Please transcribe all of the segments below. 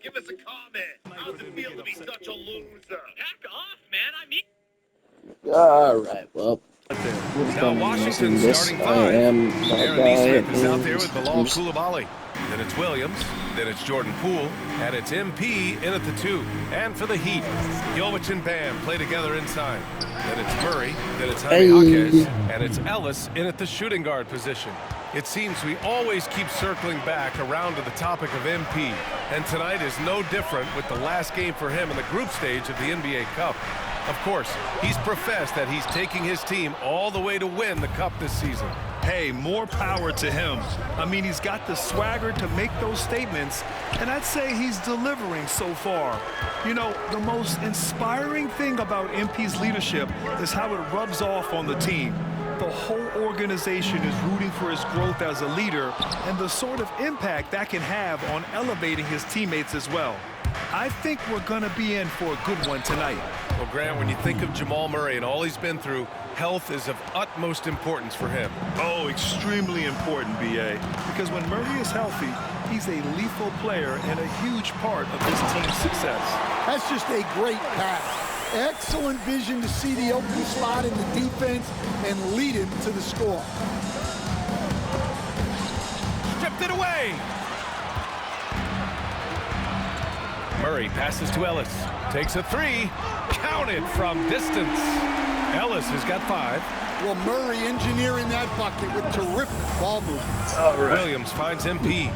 Give us a comment. How's it feel to be such a loser? Heck off, man. I mean... Alright, well. Now Washington's starting five. Aaron Nesmith is out there with Bilal Coulibaly. Then it's Williams. Then it's Jordan Poole. And it's MP in at the 2. And for the Heat, Jovic and Bam play together inside. Then it's Murray. Then it's Jaime Jaquez. And it's Ellis in at the shooting guard position. It seems we always keep circling back around to the topic of MP. And tonight is no different with the last game for him in the group stage of the NBA Cup. Of course, he's professed that he's taking his team all the way to win the Cup this season. Hey, more power to him. I mean, he's got the swagger to make those statements, and I'd say he's delivering so far. You know, the most inspiring thing about MP's leadership is how it rubs off on the team. The whole organization is rooting for his growth as a leader and the sort of impact that can have on elevating his teammates as well. I think we're going to be in for a good one tonight. Well, Grant, when you think of Jamal Murray and all he's been through, health is of utmost importance for him. Oh, extremely important, B.A. Because when Murray is healthy, he's a lethal player and a huge part of this team's success. That's just a great pass. Excellent vision to see the open spot in the defense and lead him to the score. Stripped it away. Murray passes to Ellis. Takes a 3. Counted from distance. Ellis has got 5. Well, Murray engineering that bucket with terrific ball movement. All right. Williams finds MP.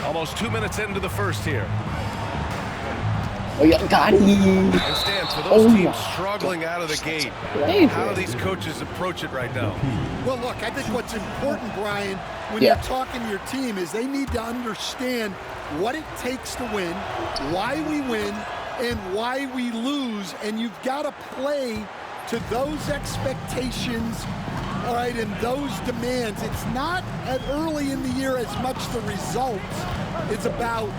Almost 2 minutes into the first here. Oh, yeah, got him. And Stan, for those teams struggling out of the gate, how do these coaches approach it right now? Well, look, I think what's important, Brian, when you're talking to your team is they need to understand what it takes to win, why we win, and why we lose. And you've got to play to those expectations, all right, and those demands. It's not at early in the year as much the results. It's about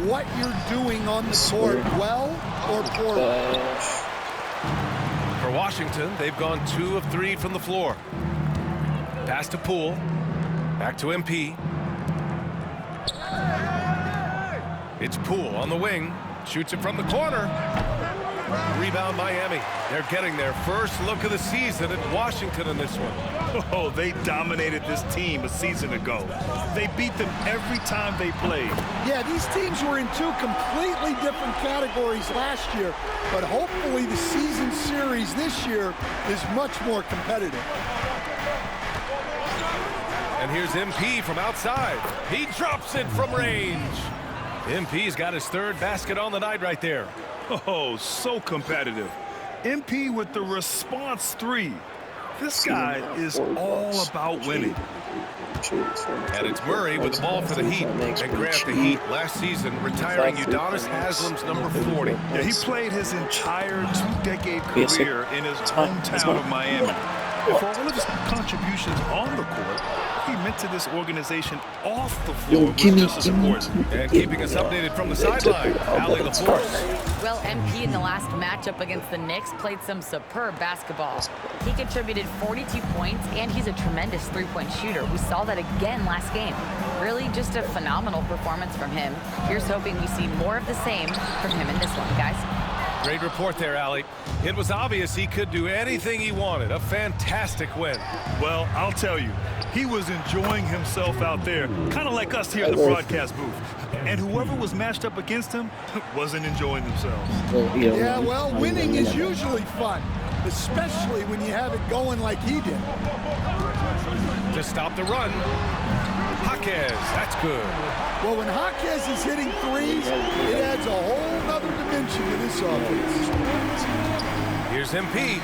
what you're doing on the court, well or poorly. For Washington, they've gone 2 of 3 from the floor. Pass to Poole. Back to MP. It's Poole on the wing. Shoots it from the corner. Rebound Miami. They're getting their first look of the season at Washington in this one. Oh, they dominated this team a season ago. They beat them every time they played. Yeah, these teams were in 2 completely different categories last year, but hopefully the season series this year is much more competitive. And here's MP from outside. He drops it from range. MP's got his 3rd basket on the night right there. Oh, so competitive. MP with the response 3. This guy is all about winning. And it's Murray with the ball for the Heat. And Grant, the Heat last season retiring Udonis Haslem's number 40. Yeah, he played his entire 2-decade career in his hometown of Miami. And for all of his contributions on the court, he meant to this organization off the floor was just as important. And keeping us updated from the sideline, Allie LaForce. Well, MP in the last matchup against the Knicks played some superb basketball. He contributed 42 points, and he's a tremendous three-point shooter. We saw that again last game. Really just a phenomenal performance from him. Here's hoping we see more of the same from him in this one, guys. Great report there, Allie. It was obvious he could do anything he wanted. A fantastic win. Well, I'll tell you, he was enjoying himself out there, kind of like us here in the broadcast booth. And whoever was matched up against him wasn't enjoying themselves. Yeah, well, winning is usually fun, especially when you have it going like he did. To stop the run, Jaquez, that's good. Well, when Jaquez is hitting threes, it adds a whole other dimension to this offense. Here's MP.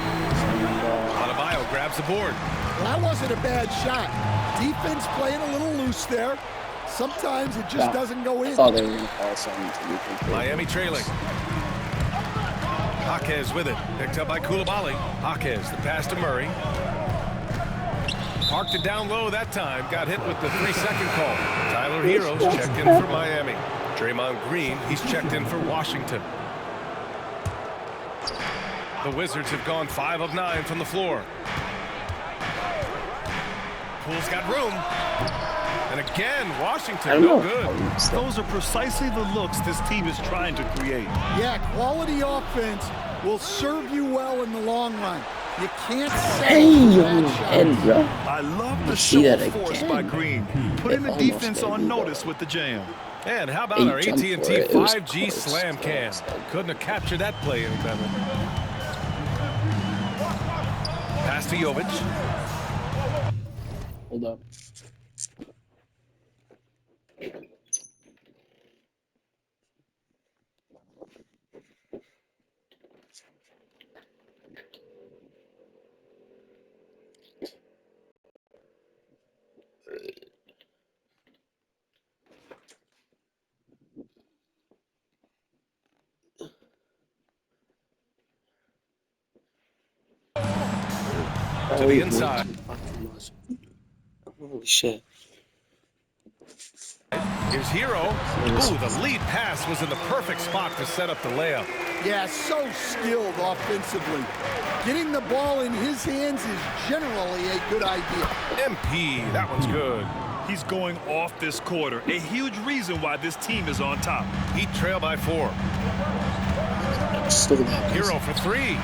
Adebayo grabs the board. Well, that wasn't a bad shot. Defense playing a little loose there. Sometimes it just doesn't go in. I thought they were going to call something. Miami trailing. Jaquez with it. Picked up by Coulibaly. Jaquez, the pass to Murray. Parked it down low that time. Got hit with the 3-second call. Tyler Heroes checked in for Miami. Draymond Green, he's checked in for Washington. The Wizards have gone 5 of 9 from the floor. Poole's got room. And again, I Washington, don't no know. good. Those are precisely the looks this team is trying to create. Yeah, quality offense will serve you well in the long run. You can't Hey, settle for on bad shots. end, bro. I love the see show that of force again. by Green, putting the almost defense made on me go. notice with the jam. And how about He our jumped AT&T for it. It was 5G close. slam cam? Couldn't have captured that play any better. Pass to Jovic. Hold up. To the inside. Holy shit. Here's Hero. Ooh, the lead pass was in the perfect spot to set up the layup. Yeah, so skilled offensively. Getting the ball in his hands is generally a good idea. MP, that one's good. He's going off this quarter, a huge reason why this team is on top. Heat trail by 4. Still got this. Hero for 3.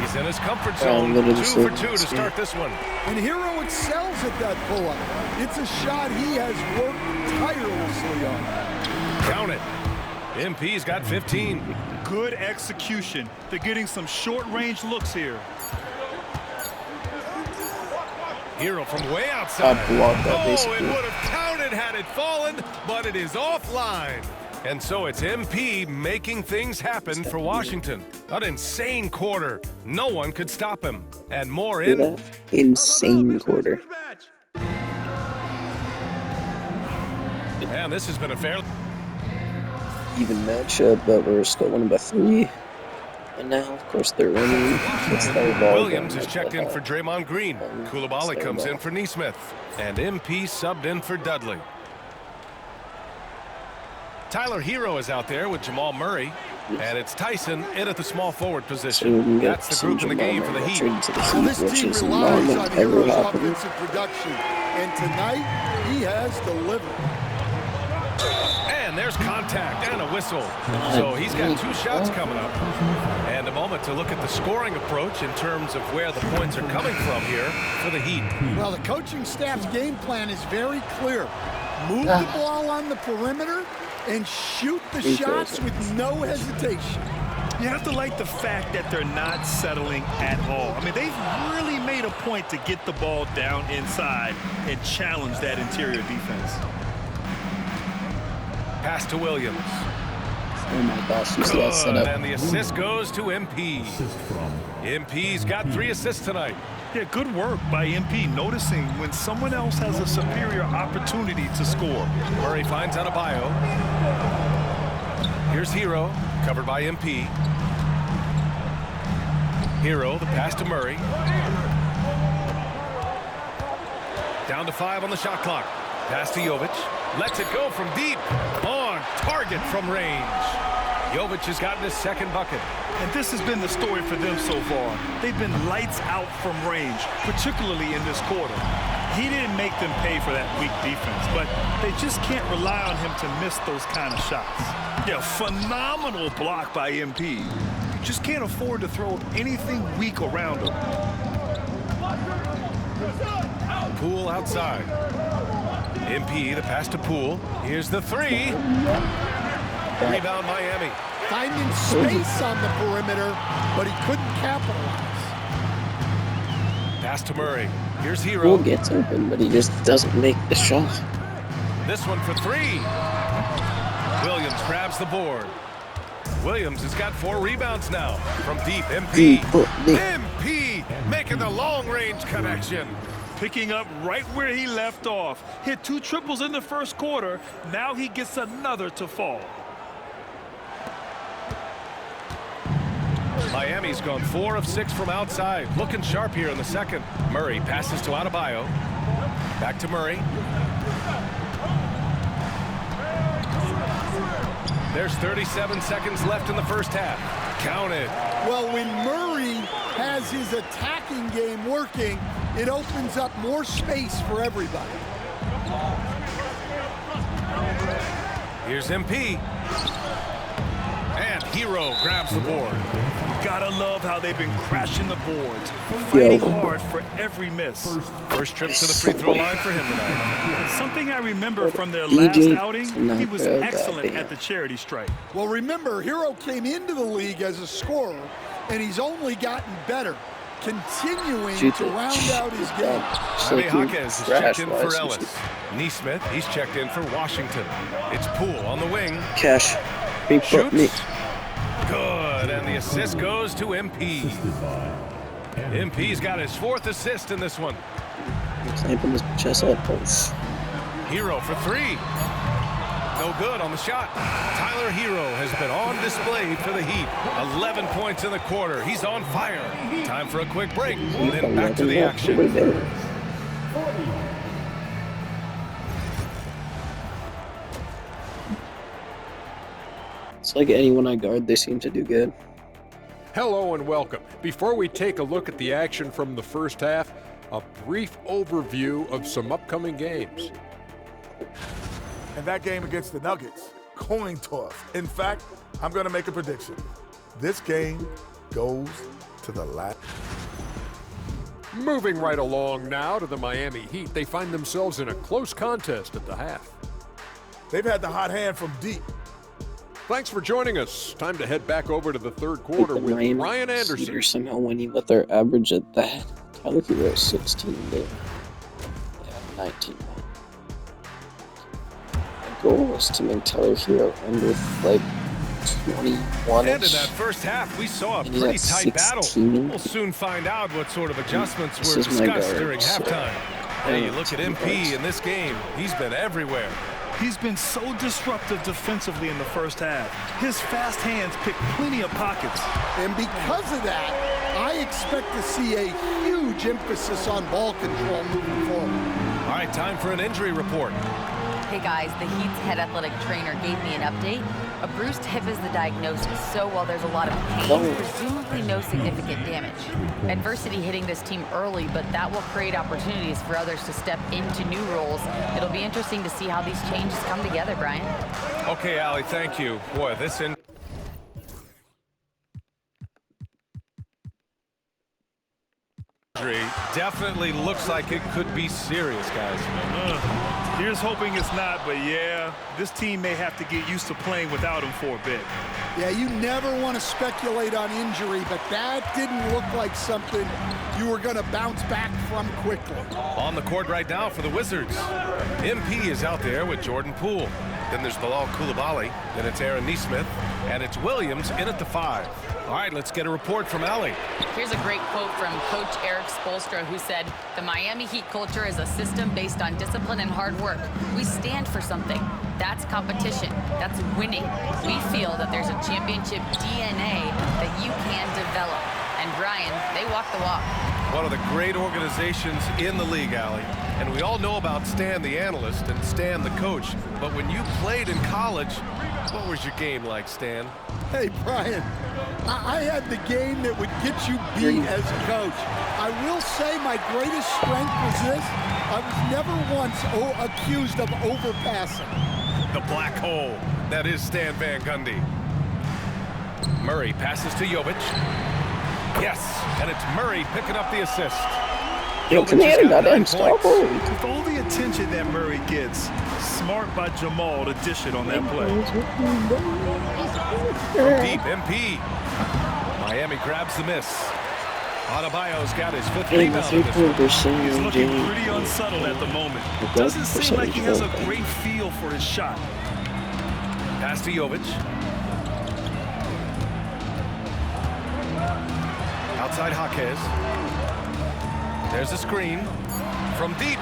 He's in his comfort Oh, zone. literally 2 for so 2 to sweet. start this one. And Hero excels at that pull-up. It's a shot he has worked tirelessly on. Count it. MP's got 15. Good execution. They're getting some short-range looks here. Hero from way outside. I blocked that Oh, it basically. would have counted had it fallen, but it is offline. And so it's MP making things happen for Washington. An insane quarter. No one could stop him. And more Look in. at that insane quarter. And this has been a fair. Even matchup, but we're still winning by 3. And now, of course, they're winning. It's their ball Williams going is like checked in that. for Draymond Green. Koulibaly It's their comes in ball. for Neesmith. And MP subbed in for Dudley. Tyler Hero is out there with Jamal Murray. And it's Tyson in at the small forward So we position. can get That's the some group in the Jamal game for the Murray Heat. traded to the Well, Heat, this which team is relies not on ever Hero's happening. offensive production. And tonight, he has delivered. And there's contact and a whistle. So he's got 2 shots coming up. And a moment to look at the scoring approach in terms of where the points are coming from here for the Heat. Well, the coaching staff's game plan is very clear. Move the ball on the perimeter and shoot the shots with no hesitation. You have to like the fact that they're not settling at all. I mean, they've really made a point to get the ball down inside and challenge that interior defense. Pass to Williams. Oh my gosh, you see that Good, setup? and the assist goes to MP. MP's got 3 assists tonight. Yeah, good work by MP, noticing when someone else has a superior opportunity to score. Murray finds Adebayo. Here's Hero, covered by MP. Hero, the pass to Murray. Down to 5 on the shot clock. Pass to Jovic. Lets it go from deep. On target from range. Jovic has gotten his 2nd bucket. And this has been the story for them so far. They've been lights out from range, particularly in this quarter. He didn't make them pay for that weak defense, but they just can't rely on him to miss those kind of shots. Yeah, phenomenal block by MP. You just can't afford to throw anything weak around him. Poole outside. MP, the pass to Poole. Here's the 3. Rebound Miami. Finding space on the perimeter, but he couldn't capitalize. Pass to Murray. Here's Hero. Poole gets open, but he just doesn't make the shot. This one for 3. Williams grabs the board. Williams has got 4 rebounds now from deep. MP. MP making the long-range connection. Picking up right where he left off. Hit 2 triples in the first quarter. Now he gets another to fall. Miami's gone 4 of 6 from outside. Looking sharp here in the second. Murray passes to Adebayo. Back to Murray. There's 37 seconds left in the first half. Count it. Well, when Murray has his attacking game working, it opens up more space for everybody. Here's MP. And Hero grabs the board. Gotta love how they've been crashing the boards, fighting hard for every miss. First trip to the free throw line for him tonight. Something I remember from their last outing, he was excellent at the charity stripe. Well, remember, Hero came into the league as a scorer, and he's only gotten better, continuing to round out his game. Jaime Jaquez is checked in for Ellis. Neesmith, he's checked in for Washington. It's Poole on the wing. Cash. Report me. Good, and the assist goes to MP. MP's got his 4th assist in this one. Clamping his chest out. Hero for 3. No good on the shot. Tyler Hero has been on display for the Heat. 11 points in the quarter. He's on fire. Time for a quick break. And then back to the action. It's like anyone I guard, they seem to do good. Hello and welcome. Before we take a look at the action from the first half, a brief overview of some upcoming games. And that game against the Nuggets, coin toss. In fact, I'm going to make a prediction. This game goes to the last. Moving right along now to the Miami Heat, they find themselves in a close contest at the half. They've had the hot hand from deep. Thanks for joining us. Time to head back over to the third quarter with Ryan Anderson. Heaters somehow winning with their average at that. Tyler Hero 16 there. Yeah, 19. My goal was to make Tyler Hero end with like 21. And in that first half, we saw a pretty tight battle. We'll soon find out what sort of adjustments were discussed during halftime. Hey, you look at MP in this game, he's been everywhere. He's been so disruptive defensively in the first half. His fast hands pick plenty of pockets. And because of that, I expect to see a huge emphasis on ball control moving forward. All right, time for an injury report. Hey guys, the Heat's head athletic trainer gave me an update. A bruised hip is the diagnosis, so while there's a lot of pain, presumably no significant damage. Adversity hitting this team early, but that will create opportunities for others to step into new roles. It'll be interesting to see how these changes come together, Brian. Okay, Allie, thank you. Boy, this injury definitely looks like it could be serious, guys. Here's hoping it's not, but yeah, this team may have to get used to playing without him for a bit. Yeah, you never want to speculate on injury, but that didn't look like something you were going to bounce back from quickly. On the court right now for the Wizards. MP is out there with Jordan Poole. Then there's Bilal Coulibaly. Then it's Aaron Neesmith. And it's Williams in at the 5. All right, let's get a report from Allie. Here's a great quote from Coach Eric Spoelstra, who said, "The Miami Heat culture is a system based on discipline and hard work. We stand for something. That's competition. That's winning. We feel that there's a championship DNA that you can develop." And Brian, they walk the walk. One of the great organizations in the league, Allie. And we all know about Stan the analyst and Stan the coach. But when you played in college, what was your game like, Stan? Hey, Brian, I had the game that would get you beat as a coach. I will say my greatest strength was this. I was never once accused of overpassing. The black hole. That is Stan Van Gundy. Murray passes to Jovic. Yes, and it's Murray picking up the assist. Yo, can they have goddamn stop? With all the attention that Murray gets, smart by Jamal to dish it on that play. From deep, MP. Miami grabs the miss. Adebayo's got his 5th rebound in this one. He's looking pretty unsettled at the moment. Doesn't seem like he has a great feel for his shot. Pass to Jovic. Outside Jaquez. There's a screen from deep.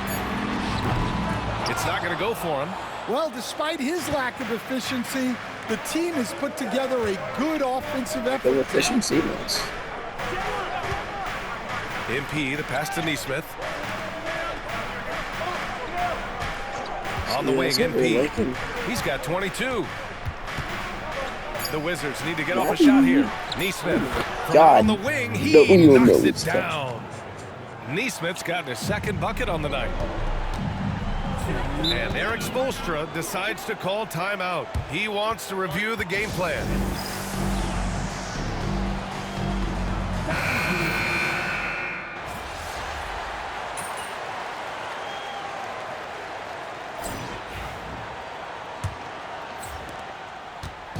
It's not going to go for him. Well, despite his lack of efficiency, the team has put together a good offensive effort. Good efficiency, nice. MP, the pass to Neesmith. On the wing, MP. He's got 22. The Wizards need to get off a shot here. Neesmith from on the wing. He knocks it down. Neesmith's gotten his 2nd bucket on the night. And Eric Spoelstra decides to call timeout. He wants to review the game plan.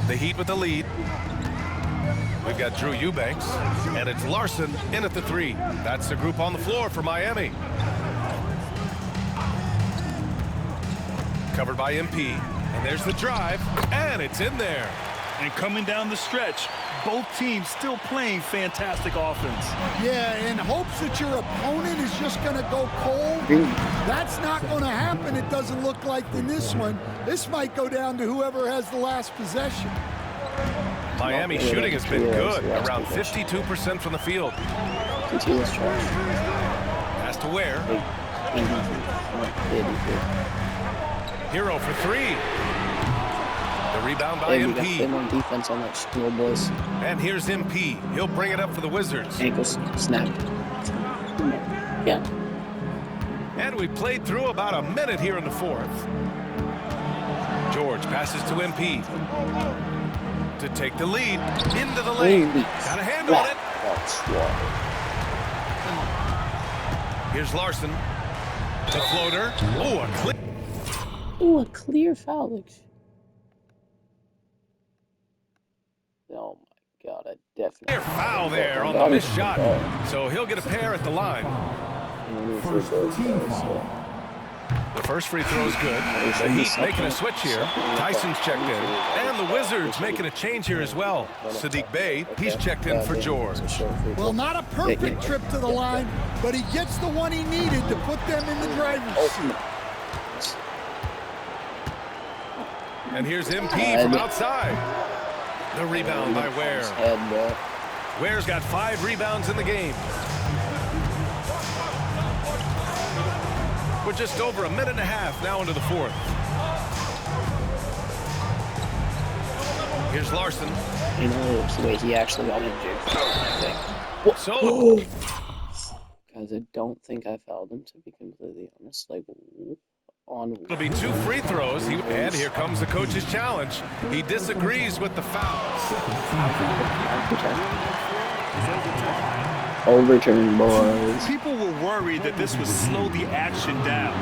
The Heat with the lead. We've got Drew Eubanks, and it's Larson in at the 3. That's the group on the floor for Miami. Covered by MP, and there's the drive, and it's in there. And coming down the stretch, both teams still playing fantastic offense. Yeah, in hopes that your opponent is just going to go cold. That's not going to happen. It doesn't look like in this one. This might go down to whoever has the last possession. Miami shooting has been good, around 52% from the field. Pass to Ware. Hero for 3. The rebound by MP. They on defense on that school, boys. And here's MP. He'll bring it up for the Wizards. Ankles snap. Yeah. And we played through about a minute here in the 4th. George passes to MP. To take the lead into the lane. Got a hand on it. Here's Larson. The floater. A clear foul. Oh my God, I definitely. Clear foul there on the missed shot. So he'll get a pair at the line. The first free throw is good. The Heat making a switch here. Tyson's checked in. And the Wizards making a change here as well. Sadiq Bey, he's checked in for George. Well, not a perfect trip to the line, but he gets the one he needed to put them in the driver's seat. And here's MP from outside. The rebound by Ware. Ware's got 5 rebounds in the game. We're just over a minute and a half now into the 4th. Here's Larson. You know, it's the way he actually got injured. So, guys, I don't think I fouled him, to be completely honest. Like, on. It'll be 2 free throws. And here comes the coach's challenge. He disagrees with the fouls. Overturn, boys. People were worried that this would slow the action down.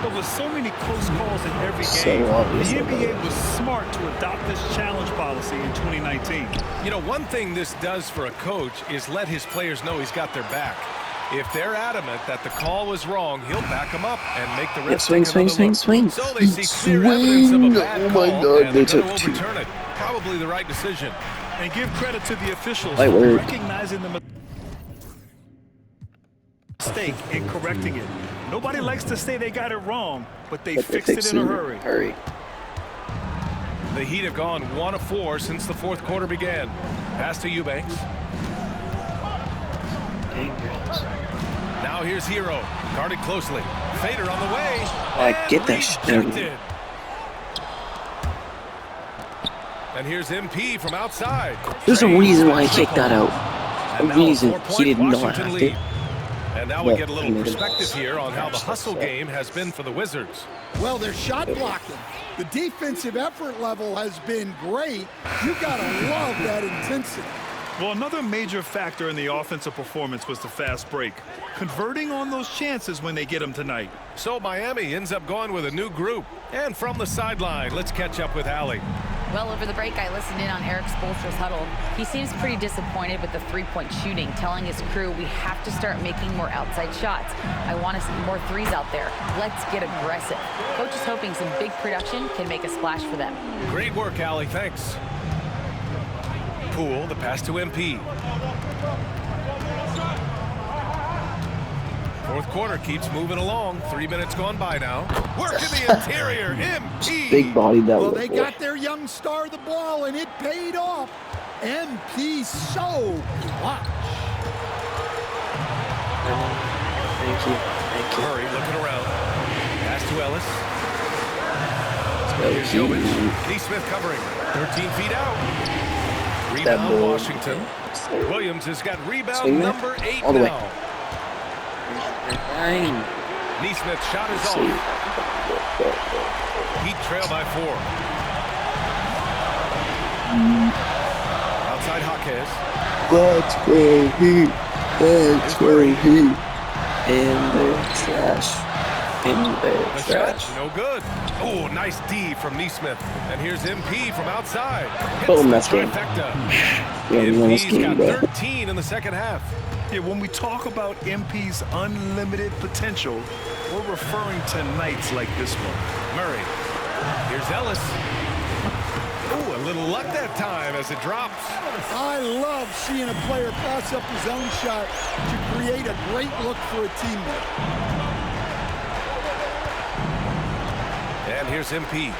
But with so many close calls in every game, the NBA was smart to adopt this challenge policy in 2019. You know, one thing this does for a coach is let his players know he's got their back. If they're adamant that the call was wrong, he'll back them up and make the refs swing. So they see clear evidence of a bad call, God, they took and 2. overturn it. Probably the right decision. And give credit to the officials for recognizing the mistake and correcting it. Nobody likes to say they got it wrong, but they fixed it in a hurry. The Heat have gone 1 of 4 since the 4th quarter began. Pass to Eubanks. Now here's Hero, guarded closely. Fader on the way. Get that shit. And here's MP from outside. There's a reason why I kicked that out. A reason he did not have to. And now we get a little perspective here on how the hustle game has been for the Wizards. Well, they're shot blocking. The defensive effort level has been great. You gotta love that intensity. Well, another major factor in the offensive performance was the fast break, converting on those chances when they get them tonight. So Miami ends up going with a new group. And from the sideline, let's catch up with Allie. Well, over the break, I listened in on Eric Spoelstra's huddle. He seems pretty disappointed with the three-point shooting, telling his crew, we have to start making more outside shots. I want to see more threes out there. Let's get aggressive. Coach is hoping some big production can make a splash for them. Great work, Allie. Thanks. Poole, the pass to MP. 4th quarter keeps moving along. 3 minutes gone by now. Work in the interior. MP. Big body that Well, they got their young star the ball, and it paid off. MP so clutch. Thank you. Murray looking around. Pass to Ellis. Here's Jovic. Neesmith covering. 13 feet out. Rebound Washington. Williams has got rebound number 8 all the way. now. Neesmith's shot is off. trail by 4. Outside Jaquez. Let's go Heat. Let's go Heat. And they're trash. And they're The trash. shot, no good. Oh, nice D from Neesmith. And here's MP from outside. Put him Hits that the game. trifecta. Yeah, we won this MP's game, got bro. 13 in the second half. Yeah, when we talk about MP's unlimited potential, we're referring to nights like this one. Murray. Here's Ellis. Oh, a little luck that time as it drops. I love seeing a player pass up his own shot to create a great look for a teammate. And here's MP.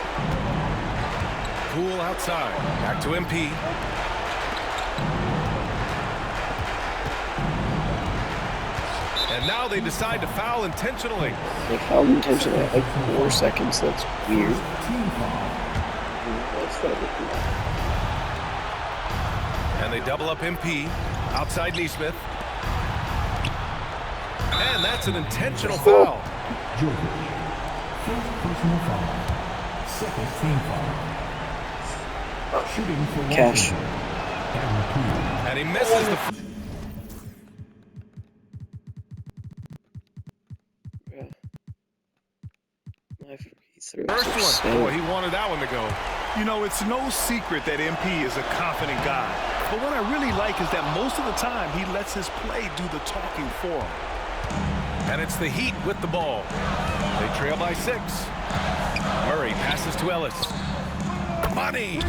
Poole outside. Back to MP. And now they decide to foul intentionally. They fouled intentionally at like 4 seconds. That's weird. And they double up MP. Outside Neesmith. And that's an intentional foul. First personal foul. Second team foul. Shooting for Cash. And he misses the... My free throws First are one. so Boy, he wanted that one to go. You know, it's no secret that MP is a confident guy. But what I really like is that most of the time he lets his play do the talking for him. And it's the Heat with the ball. They trail by 6. Murray passes to Ellis. Money!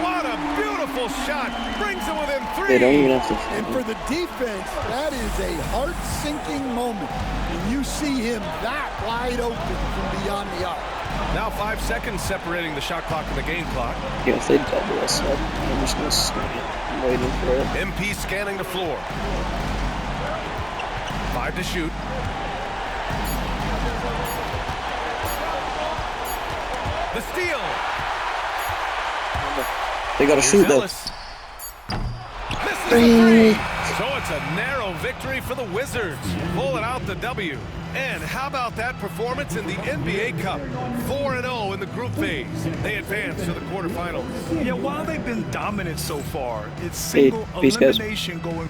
What a beautiful shot! Brings it within 3. They don't even have to. And for the defense, that is a heart-sinking moment when you see him that wide open from beyond the arc. Now 5 seconds separating the shot clock and the game clock. Yeah, if they double us up, I'm just gonna swing it. I'm waiting for it. MP scanning the floor. 5 to shoot. The steal. They gotta shoot though. Ellis. Misses the 3. So it's a narrow victory for the Wizards. Pulling out the W. And how about that performance in the NBA Cup? 4-0 in the group phase. They advance to the quarterfinals. Yeah, while they've been dominant so far, it's Hey, single peace, guys. elimination going